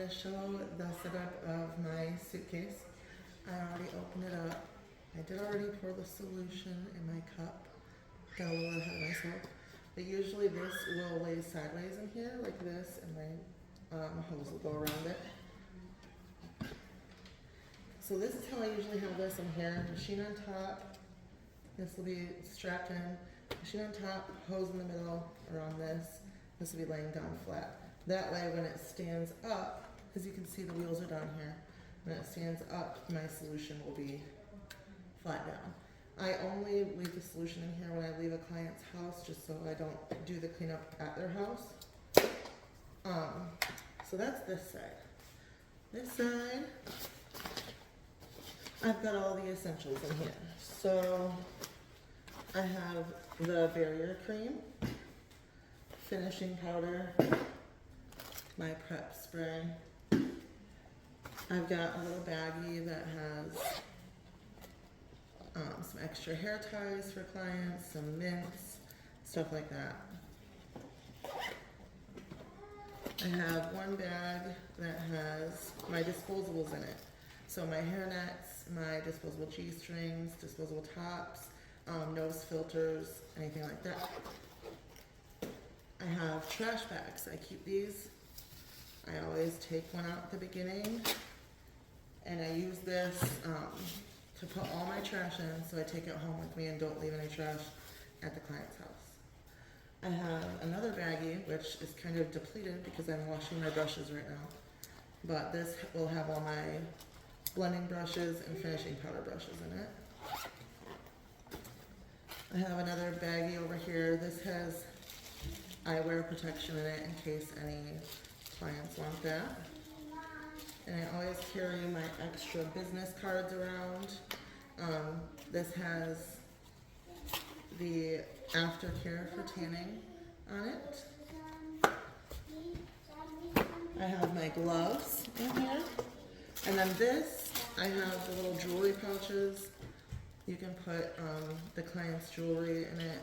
to show the setup of my suitcase. I already opened it up. I did already pour the solution in my cup. Got a little ahead of myself. But usually this will lay sideways in here like this, and my hose will go around it. So this is how I usually have this in here. Machine on top. This will be strapped in. Machine on top, hose in the middle around this. This will be laying down flat. That way when it stands up, as you can see the wheels are down here, when it stands up, my solution will be flat down. I only leave the solution in here when I leave a client's house, just so I don't do the cleanup at their house. So that's this side. This side, I've got all the essentials in here. So I have the barrier cream, finishing powder, my prep spray. I've got a little baggie that has some extra hair ties for clients, some mints, stuff like that. I have one bag that has my disposables in it. So my hairnets, my disposable G-strings, disposable tops, nose filters, anything like that. I have trash bags. I keep these. I always take one out at the beginning, and I use this to put all my trash in, so I take it home with me and don't leave any trash at the client's house. I have another baggie, which is kind of depleted because I'm washing my brushes right now, but this will have all my blending brushes and finishing powder brushes in it. I have another baggie over here. This has eyewear protection in it in case any clients want that. And I always carry my extra business cards around. This has the aftercare for tanning on it. I have my gloves in here. And then this, I have the little jewelry pouches. You can put the client's jewelry in it,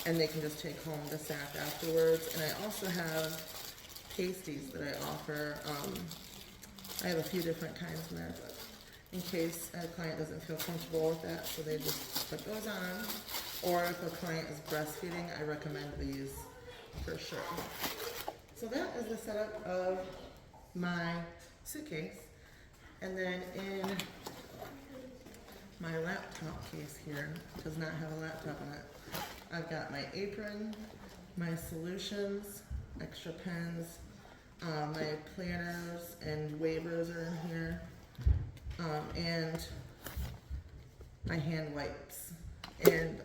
and they can just take home the sack afterwards. And I also have pasties that I offer. I have a few different kinds in there, but in case a client doesn't feel comfortable with that, so they just put those on. Or if a client is breastfeeding, I recommend these for sure. So that is the setup of my suitcase. And then in my laptop case here, does not have a laptop in it. I've got my apron, my solutions, extra pens, my planners and waivers are in here, and my hand wipes. And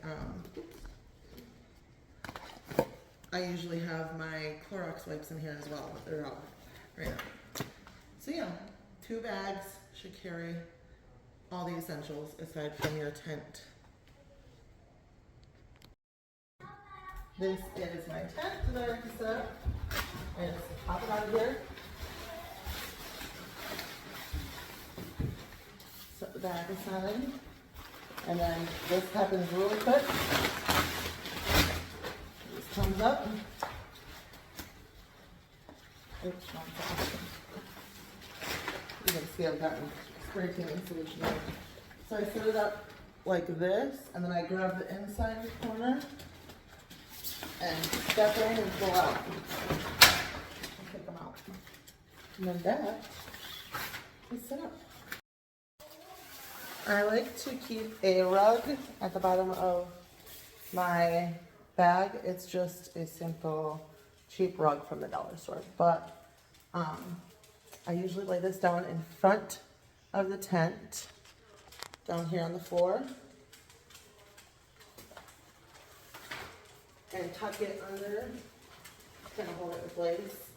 I usually have my Clorox wipes in here as well, but they're out right now. So yeah, 2 bags should carry all the essentials aside from your tent. This is my tent that I already set up. And just pop it out of here. Set the bag aside. And then this happens really quick. This comes up. Oops, wrong side. You can see I've gotten spray tanning solution in. So I set it up like this, and then I grab the inside corner and step in and pull out. And pick them out. And then that is set up. I like to keep a rug at the bottom of my bag. It's just a simple, cheap rug from the dollar store. But I usually lay this down in front of the tent, down here on the floor, and tuck it under, kind of hold it in place.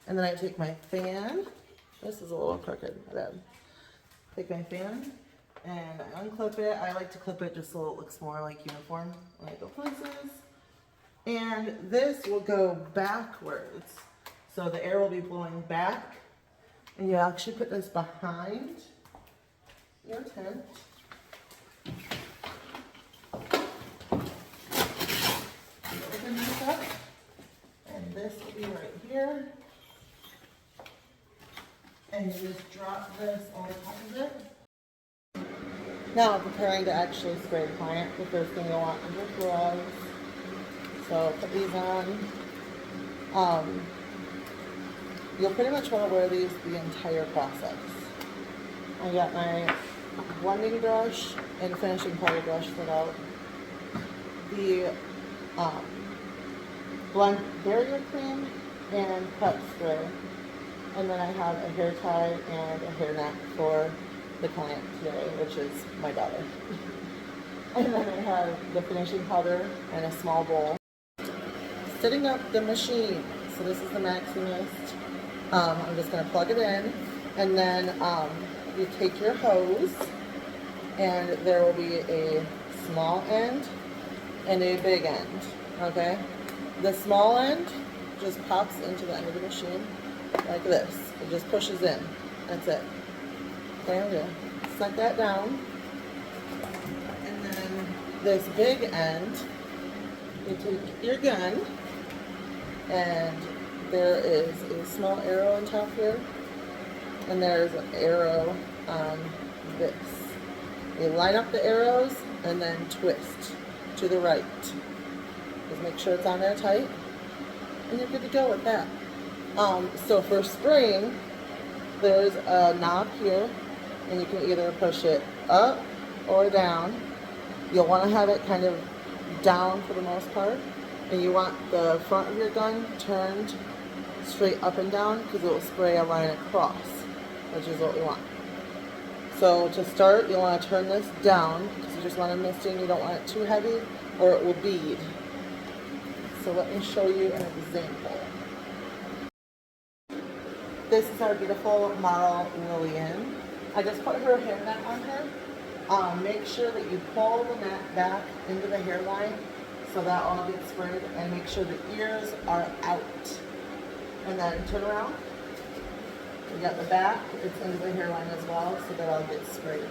And then I take my fan. This is a little crooked. Take my fan and I unclip it. I like to clip it just so it looks more like uniform when I go places. And this will go backwards. So the air will be blowing back. And you actually put this behind your tent. You open this up. And this will be right here. And you just drop this on top of it. Now I'm preparing to actually spray the client. The first thing you'll want is your gloves. So put these on. You'll pretty much want to wear these the entire process. I got my blending brush and finishing powder brush set out. The blend barrier cream and pep spray. And then I have a hair tie and a hairnet for the client today, which is my daughter. And then I have the finishing powder and a small bowl. Setting up the machine. So this is the Maximist. I'm just going to plug it in, and then you take your hose, and there will be a small end and a big end, okay? The small end just pops into the end of the machine like this. It just pushes in. That's it. Okay, I'm going to set that down. And then this big end, you take your gun, and there is a small arrow on top here, and there's an arrow on this. You line up the arrows and then twist to the right. Just make sure it's on there tight, and you're good to go with that. So for spraying, there's a knob here, and you can either push it up or down. You'll want to have it kind of down for the most part, and you want the front of your gun turned straight up and down because it will spray a line across, which is what we want. So to start, you'll want to turn this down because you just want to mist in. You don't want it too heavy or it will bead. So let me show you an example. This is our beautiful model Lillian. I just put her hairnet on her. Make sure that you pull the net back into the hairline so that all gets sprayed, and make sure the ears are out. And then turn around. We got the back, it's into the hairline as well, so that all gets sprayed.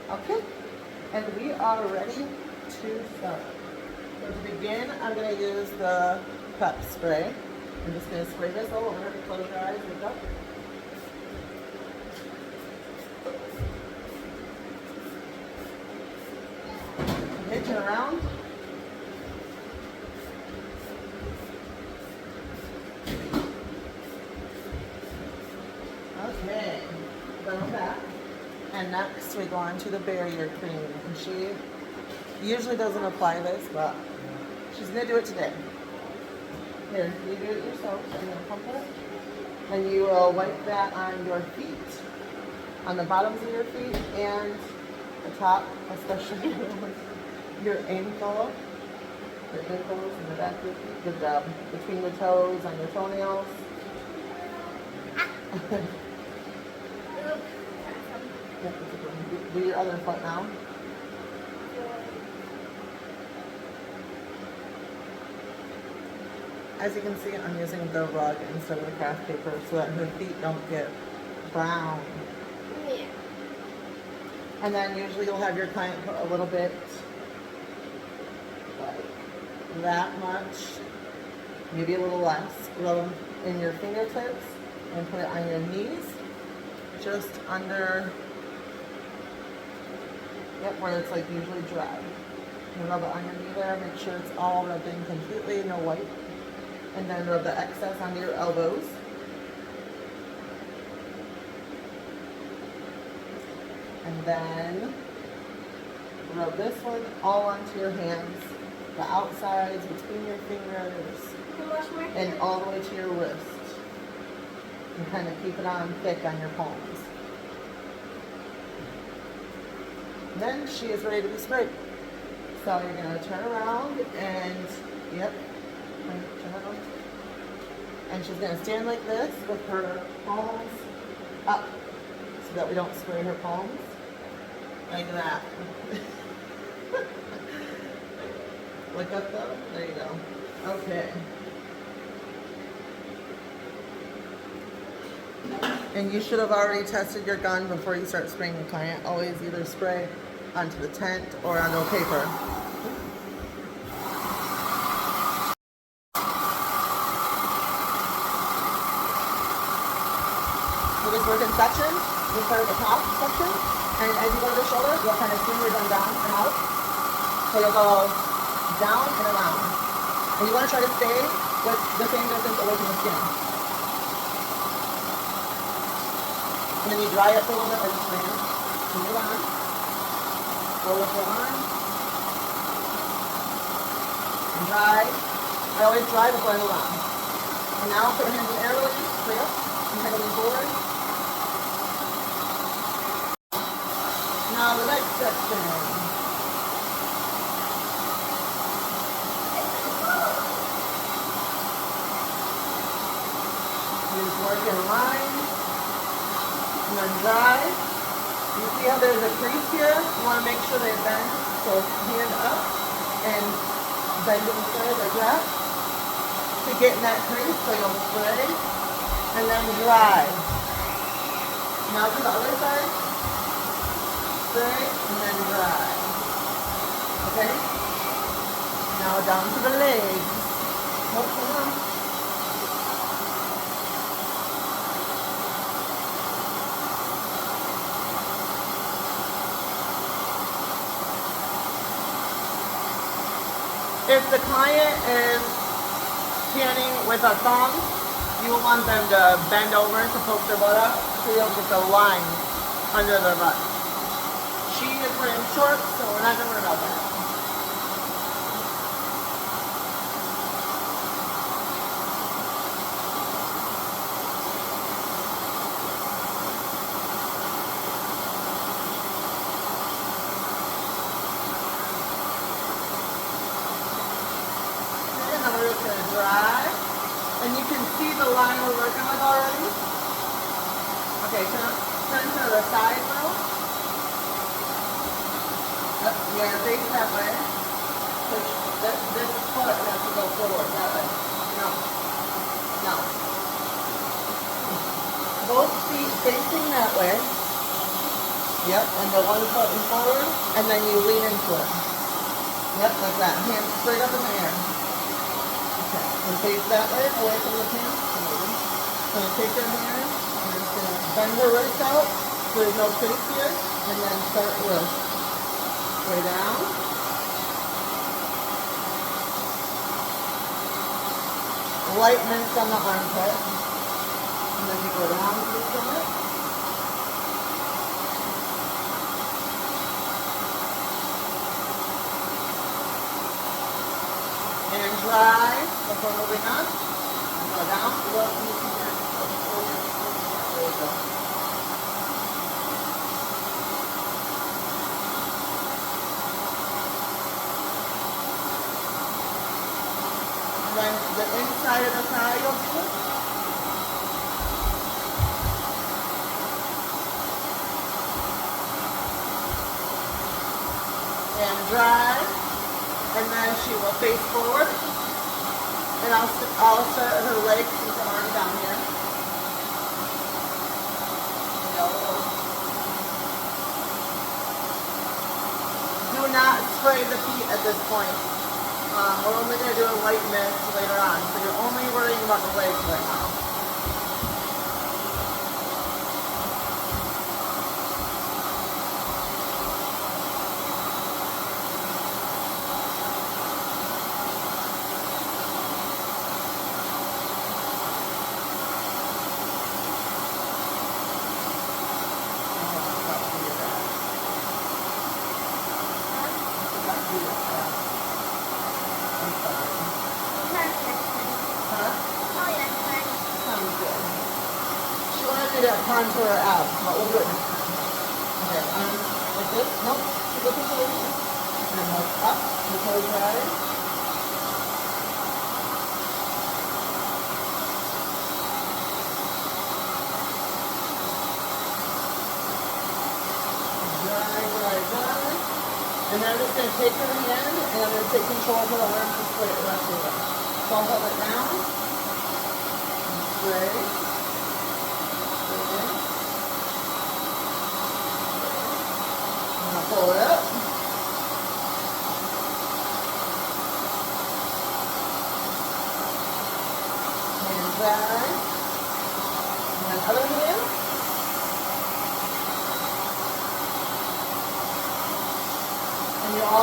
Okay, and we are ready to start. So to begin, I'm going to use the pep spray. I'm just going to spray this all over. Close your eyes, look up. Okay, turn around. Okay, go back. And next we go on to the barrier cream. And she usually doesn't apply this, but she's going to do it today. Here, you do it yourself. I'm going to pump it. And you will wipe that on your feet, on the bottoms of your feet, and the top, especially your ankles and the back of your feet. Good job. Between the toes, on your toenails. Do your other foot now. As you can see, I'm using the rug instead of the craft paper so that her feet don't get brown. Yeah. And then usually you'll have your client put a little bit, like that much, maybe a little less, rub them in your fingertips and put it on your knees, just under, where it's like usually dry. You rub it on your knee there, make sure it's all rubbed in completely, no white. And then rub the excess onto your elbows. And then rub this one all onto your hands, the outsides, between your fingers, and all the way to your wrist. And kind of keep it on thick on your palms. And then she is ready to be sprayed. So you're going to turn around and, turn around. And she's going to stand like this with her palms up so that we don't spray her palms. Like that. Look up though. There you go. Okay. And you should have already tested your gun before you start spraying the client. Always either spray onto the tent or onto a paper. section, you start at the top section, and as you go to the shoulder, you'll kind of swing your gun down and out. So you'll go down and around. And you want to try to stay with the same distance away from the skin. And then you dry it for a little bit or just swing it. And move on. Roll up your arm. And dry. I always dry before I move on. And now put your hands in the air really, straight up. And kind of lean forward. Now the next section. Just work in line. And then dry. You see how there's a crease here? You want to make sure they bend. So hand up and bend inside like that to get in that crease. So you'll spray and then dry. Now to the other side. Spray and then dry. Okay? Now down to the legs. Oh, come on. If the client is standing with a thumb, you will want them to bend over to poke their butt up so you'll get the line under their butt. She is wearing shorts, so we're not going to worry about that. We're just going to dry. And you can see the line we're working with already. Okay, turn to the side though. You got to face that way. Push this foot has to go forward that way. No. No. Both feet facing that way. Yep, and the one foot in forward, and then you lean into it. Yep, like that. Hands straight up in the air. And face that way, away from the pin. So I'm going to take your hand, and I'm just going to bend her wrist out so there's no crease here, and then start with way down. Light mince on the armpit. And then you go down to the stomach. And dry before moving on. And go down. Look, you see that. There you go. And then the inside of the thigh you'll do. And dry. And then she will face forward. And I'll start her legs with her arm down here. Do not spray the feet at this point. We're only going to do a light mist later on. So you're only worrying about the legs right now. To contour her abs, but we'll do it next time. Okay, like this. Nope. She goes into the way. And then look up. The toes rise. Dry, dry, dry. And then I'm just going to take her hand and I'm going to take control of her arms and spray it the rest of the way. So I'll hold it down. And spray. Pull it up. And dry. And then other hand.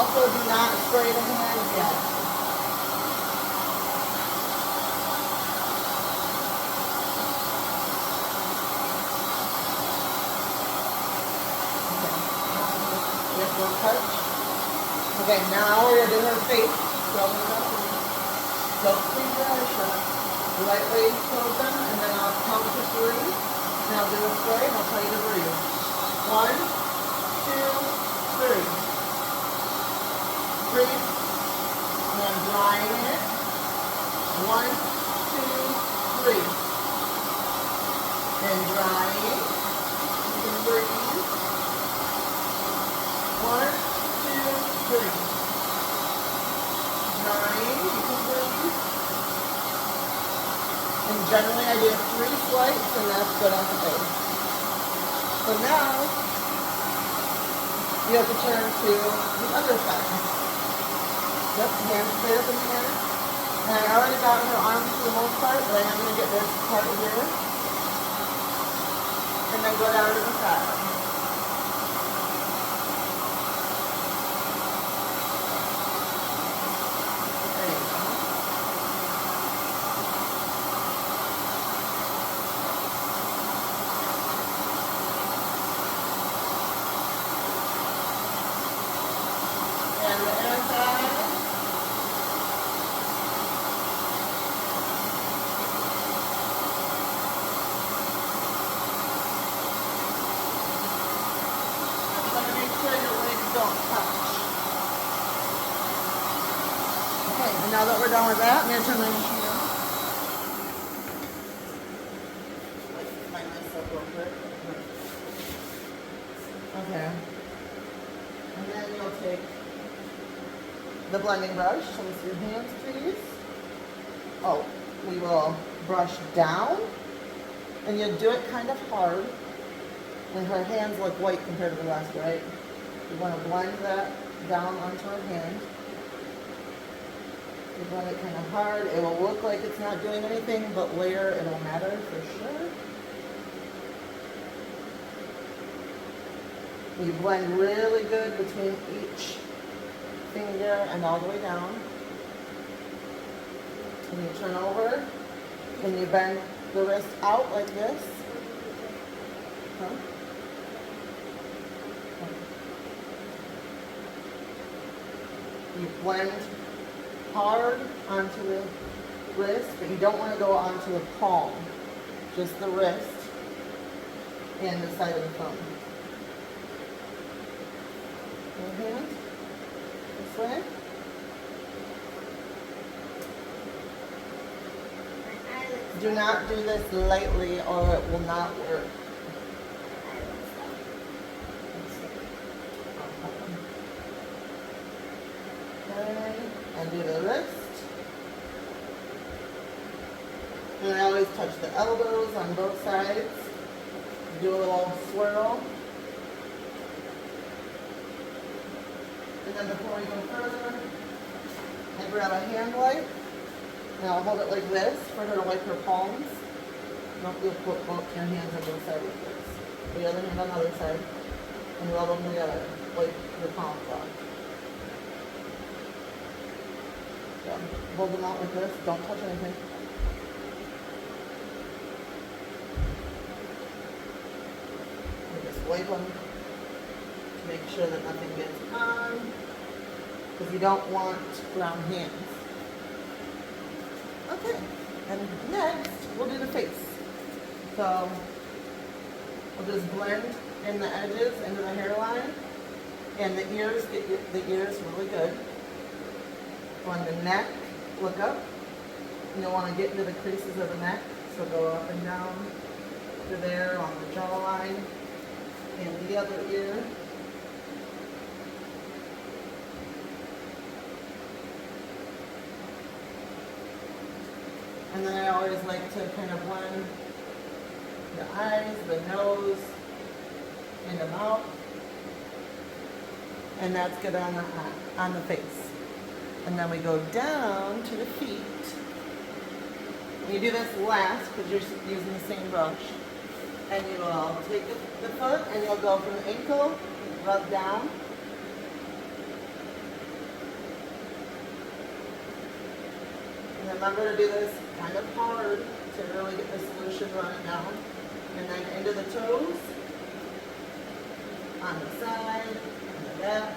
also do not spray the hands yet. Okay. Just one touch. Okay, now we're gonna do her face. Don't clean your eyes shut. Lightly close them, and then I'll count to 3. And I'll do a spray, and I'll tell you to breathe. 1, 2, 3. Breathe. And I'm drying it. 1, 2, 3. And drying. You can breathe. 1, 2, 3. Drying. You can breathe. And generally I do 3 swipes, and that's good on the face. So now you have to turn to the other side. Yep, hands straight up in the air. And I already got her arms for the most part, but I am going to get this part here. And then go down to the side. There you go. And the inner side. Don't touch. Okay, and now that we're done with that, I'm going to turn my machine on. Let's find myself real quick. Okay. And then you'll take the blending brush. Let me see your hands, please. Oh, we will brush down, and you'll do it kind of hard. And her hands look white compared to the rest, right? You want to blend that down onto her hand. You blend it kind of hard. It will look like it's not doing anything, but later it'll matter for sure. You blend really good between each finger and all the way down. And you turn over, and you bend the wrist out like this. Huh? You blend hard onto the wrist, but you don't want to go onto the palm, just the wrist and the side of the thumb. Your hand, this way. Do not do this lightly or it will not work. And do the wrist. And I always touch the elbows on both sides. Do a little swirl. And then before we go further, I grab a hand wipe. And I'll hold it like this for her to wipe her palms. You'll put both your hands on both sides like this. The other hand on the other side. And rub them together, like your palms off. Yeah. Hold them out like this. Don't touch anything. And just wipe them to make sure that nothing gets on, because you don't want brown hands. Okay. And next, we'll do the face. So we'll just blend in the edges into the hairline, and the ears. Get the ears really good. On the neck, look up. You'll want to get into the creases of the neck, so go up and down to there on the jawline and the other ear. And then I always like to kind of blend the eyes, the nose, and the mouth. And that's good on the face. And then we go down to the feet. You do this last because you're using the same brush. And you will take the foot and you'll go from the ankle, rub down, remember to do this kind of hard to really get the solution running down. And then into the toes, on the side, on the back.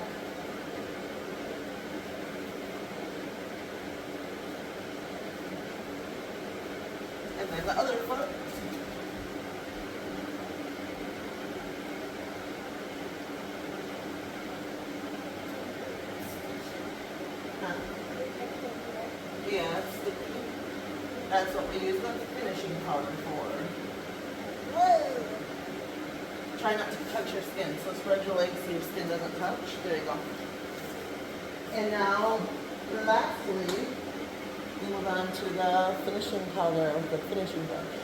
And then the other foot. Yeah, it's sticky. That's what we use the finishing powder for. Whoa. Try not to touch your skin. So spread your legs so your skin doesn't touch. There you go. And now, lastly, we move on to the finishing powder with the finishing brush.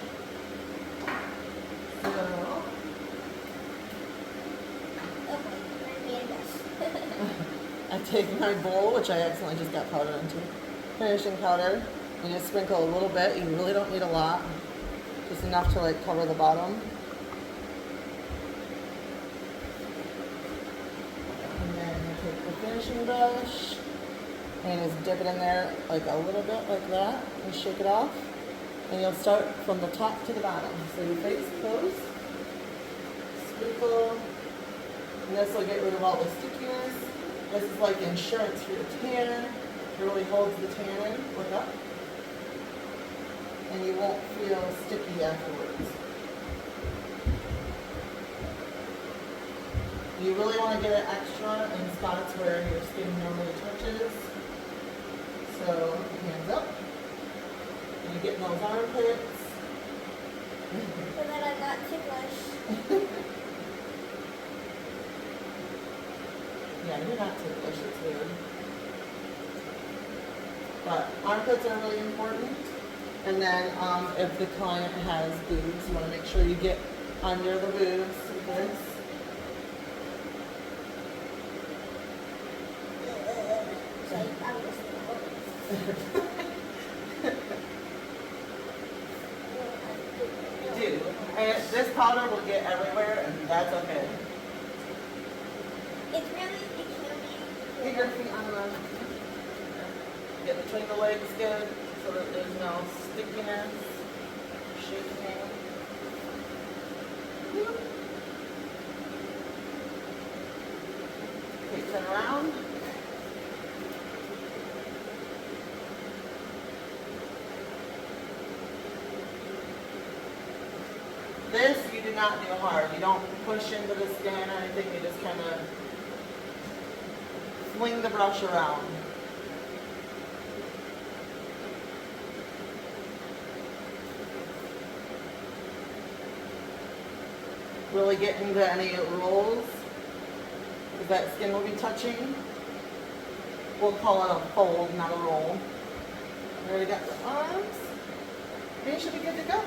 So, I take my bowl, which I accidentally just got powder into, finishing powder, and just sprinkle a little bit. You really don't need a lot, just enough to like cover the bottom. And then you take the finishing brush and just dip it in there like a little bit like that and shake it off. And you'll start from the top to the bottom. So your face closed, sprinkle, and this will get rid of all the stickiness. This is like insurance for your tan. It really holds the tan in. Look up. And you won't feel sticky afterwards. You really want to get it extra in spots where your skin normally touches. So, hands up. And you get in those armpits. And then I got to blush. Yeah, you're not ticklish, it's weird. But armpits are really important. And then if the client has boobs, you want to make sure you get under the boobs with this. So I'm just You do. And this powder will get everywhere, and that's okay. It's really, it can Get your feet on the, get between the legs good, so that there's no stickiness, shaking. Okay, turn around. This you do not do hard. You don't push into the skin or anything. You just kind of fling the brush around. Really get into any rolls, because that skin will be touching. We'll call it a fold, not a roll. You already got the arms. And you should be good to go.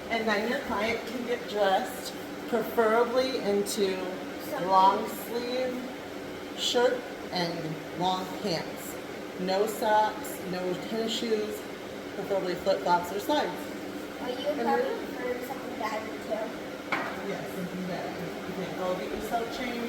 And then your client can get dressed, preferably into long sleeve shirt and long pants. No socks, no tennis shoes, preferably flip-flops or slides. Or you would probably prefer something baggy too. Yes, something better. You can go get yourself changed.